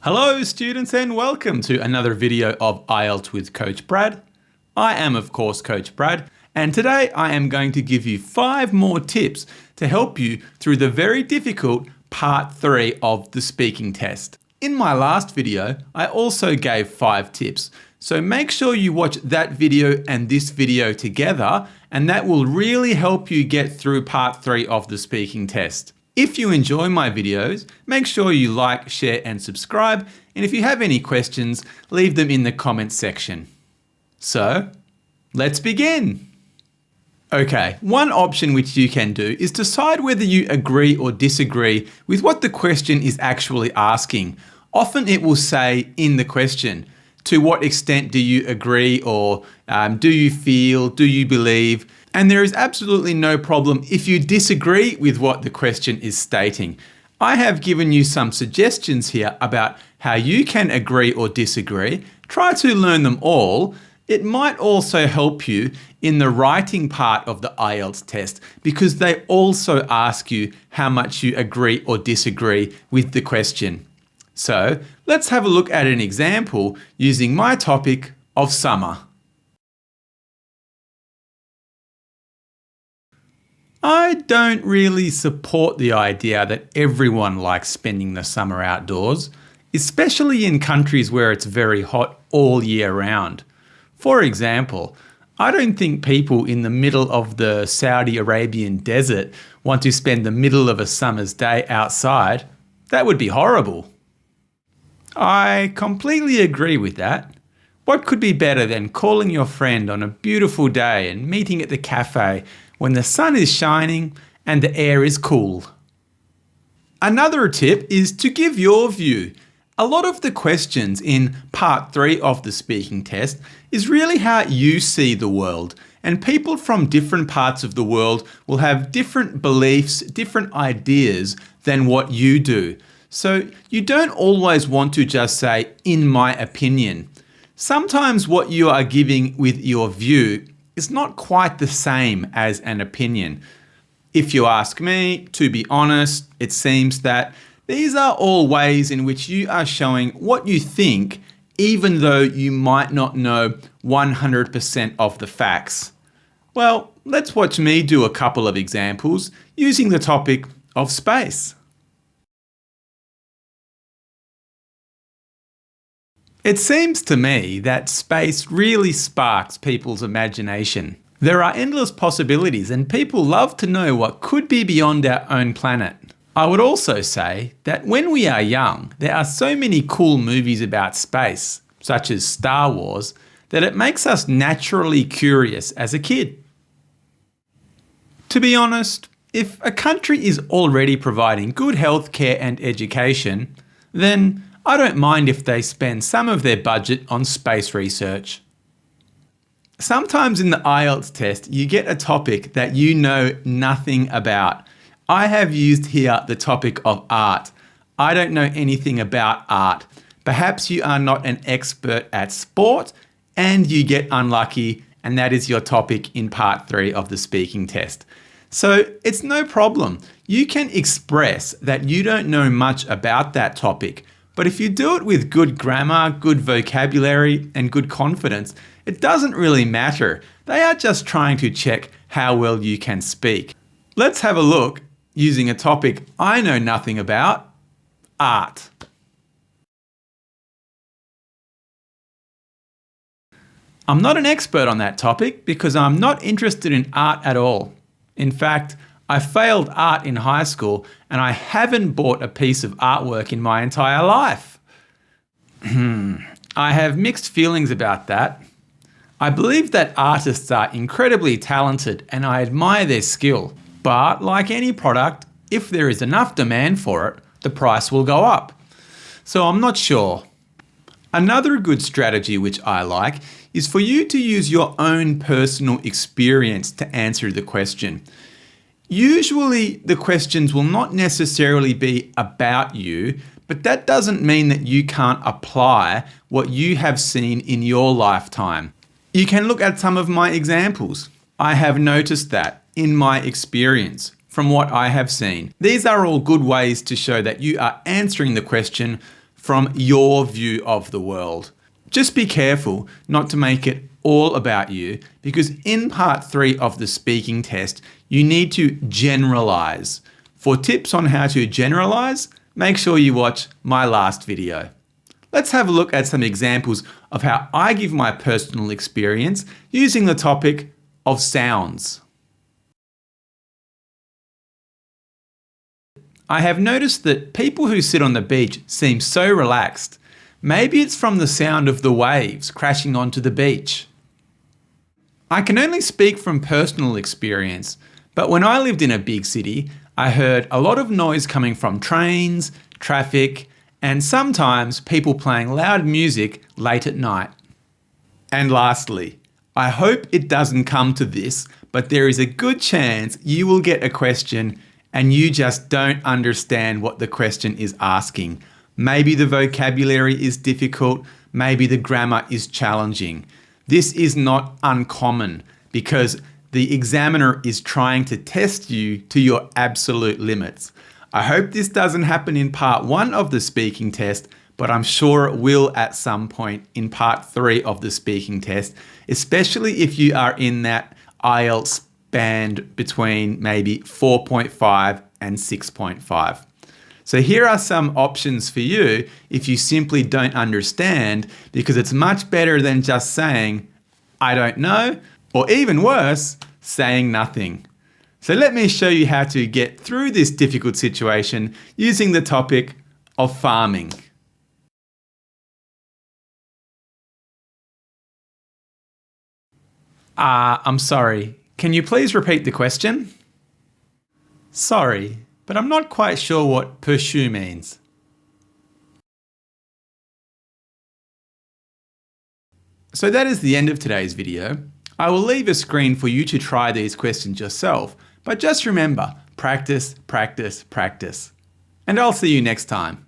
Hello students and welcome to another video of IELTS with Coach Brad. I am of course Coach Brad, and today I am going to give you 5 more tips to help you through the very difficult part 3 of the speaking test. In my last video, I also gave 5 tips, so make sure you watch that video and this video together, and that will really help you get through part 3 of the speaking test. If you enjoy my videos, make sure you like, share and subscribe, and if you have any questions, leave them in the comments section. So, let's begin! Okay, one option which you can do is decide whether you agree or disagree with what the question is actually asking. Often it will say in the question, to what extent do you agree, or do you feel, do you believe? And there is absolutely no problem if you disagree with what the question is stating. I have given you some suggestions here about how you can agree or disagree. Try to learn them all. It might also help you in the writing part of the IELTS test because they also ask you how much you agree or disagree with the question. So let's have a look at an example using my topic of summer. I don't really support the idea that everyone likes spending the summer outdoors, especially in countries where it's very hot all year round. For example, I don't think people in the middle of the Saudi Arabian desert want to spend the middle of a summer's day outside. That would be horrible. I completely agree with that. What could be better than calling your friend on a beautiful day and meeting at the cafe when the sun is shining and the air is cool? Another tip is to give your view. A lot of the questions in part 3 of the speaking test is really how you see the world, and people from different parts of the world will have different beliefs, different ideas than what you do. So you don't always want to just say, in my opinion. Sometimes what you are giving with your view is not quite the same as an opinion. If you ask me, to be honest, it seems that these are all ways in which you are showing what you think, even though you might not know 100% of the facts. Well, let's watch me do a couple of examples using the topic of space. It seems to me that space really sparks people's imagination. There are endless possibilities and people love to know what could be beyond our own planet. I would also say that when we are young, there are so many cool movies about space, such as Star Wars, that it makes us naturally curious as a kid. To be honest, if a country is already providing good healthcare and education, then I don't mind if they spend some of their budget on space research. Sometimes in the IELTS test, you get a topic that you know nothing about. I have used here the topic of art. I don't know anything about art. Perhaps you are not an expert at sport and you get unlucky, and that is your topic in part 3 of the speaking test. So it's no problem. You can express that you don't know much about that topic. But if you do it with good grammar, good vocabulary, and good confidence, it doesn't really matter. They are just trying to check how well you can speak. Let's have a look using a topic I know nothing about, art. I'm not an expert on that topic because I'm not interested in art at all. In fact, I failed art in high school and I haven't bought a piece of artwork in my entire life. I have mixed feelings about that. I believe that artists are incredibly talented and I admire their skill. But like any product, if there is enough demand for it, the price will go up. So I'm not sure. Another good strategy which I like is for you to use your own personal experience to answer the question. Usually the questions will not necessarily be about you, but that doesn't mean that you can't apply what you have seen in your lifetime. You can look at some of my examples. I have noticed that in my experience from what I have seen. These are all good ways to show that you are answering the question from your view of the world. Just be careful not to make it all about you, because in part 3 of the speaking test, you need to generalize. For tips on how to generalize, make sure you watch my last video. Let's have a look at some examples of how I give my personal experience using the topic of sounds. I have noticed that people who sit on the beach seem so relaxed. Maybe it's from the sound of the waves crashing onto the beach. I can only speak from personal experience, but when I lived in a big city, I heard a lot of noise coming from trains, traffic, and sometimes people playing loud music late at night. And lastly, I hope it doesn't come to this, but there is a good chance you will get a question and you just don't understand what the question is asking. Maybe the vocabulary is difficult, maybe the grammar is challenging. This is not uncommon because the examiner is trying to test you to your absolute limits. I hope this doesn't happen in part 1 of the speaking test, but I'm sure it will at some point in part 3 of the speaking test, especially if you are in that IELTS band between maybe 4.5 and 6.5. So here are some options for you if you simply don't understand, because it's much better than just saying, I don't know, or even worse, saying nothing. So let me show you how to get through this difficult situation using the topic of farming. I'm sorry. Can you please repeat the question? Sorry, but I'm not quite sure what pursue means. So that is the end of today's video. I will leave a screen for you to try these questions yourself, but just remember, practice, practice, practice. And I'll see you next time.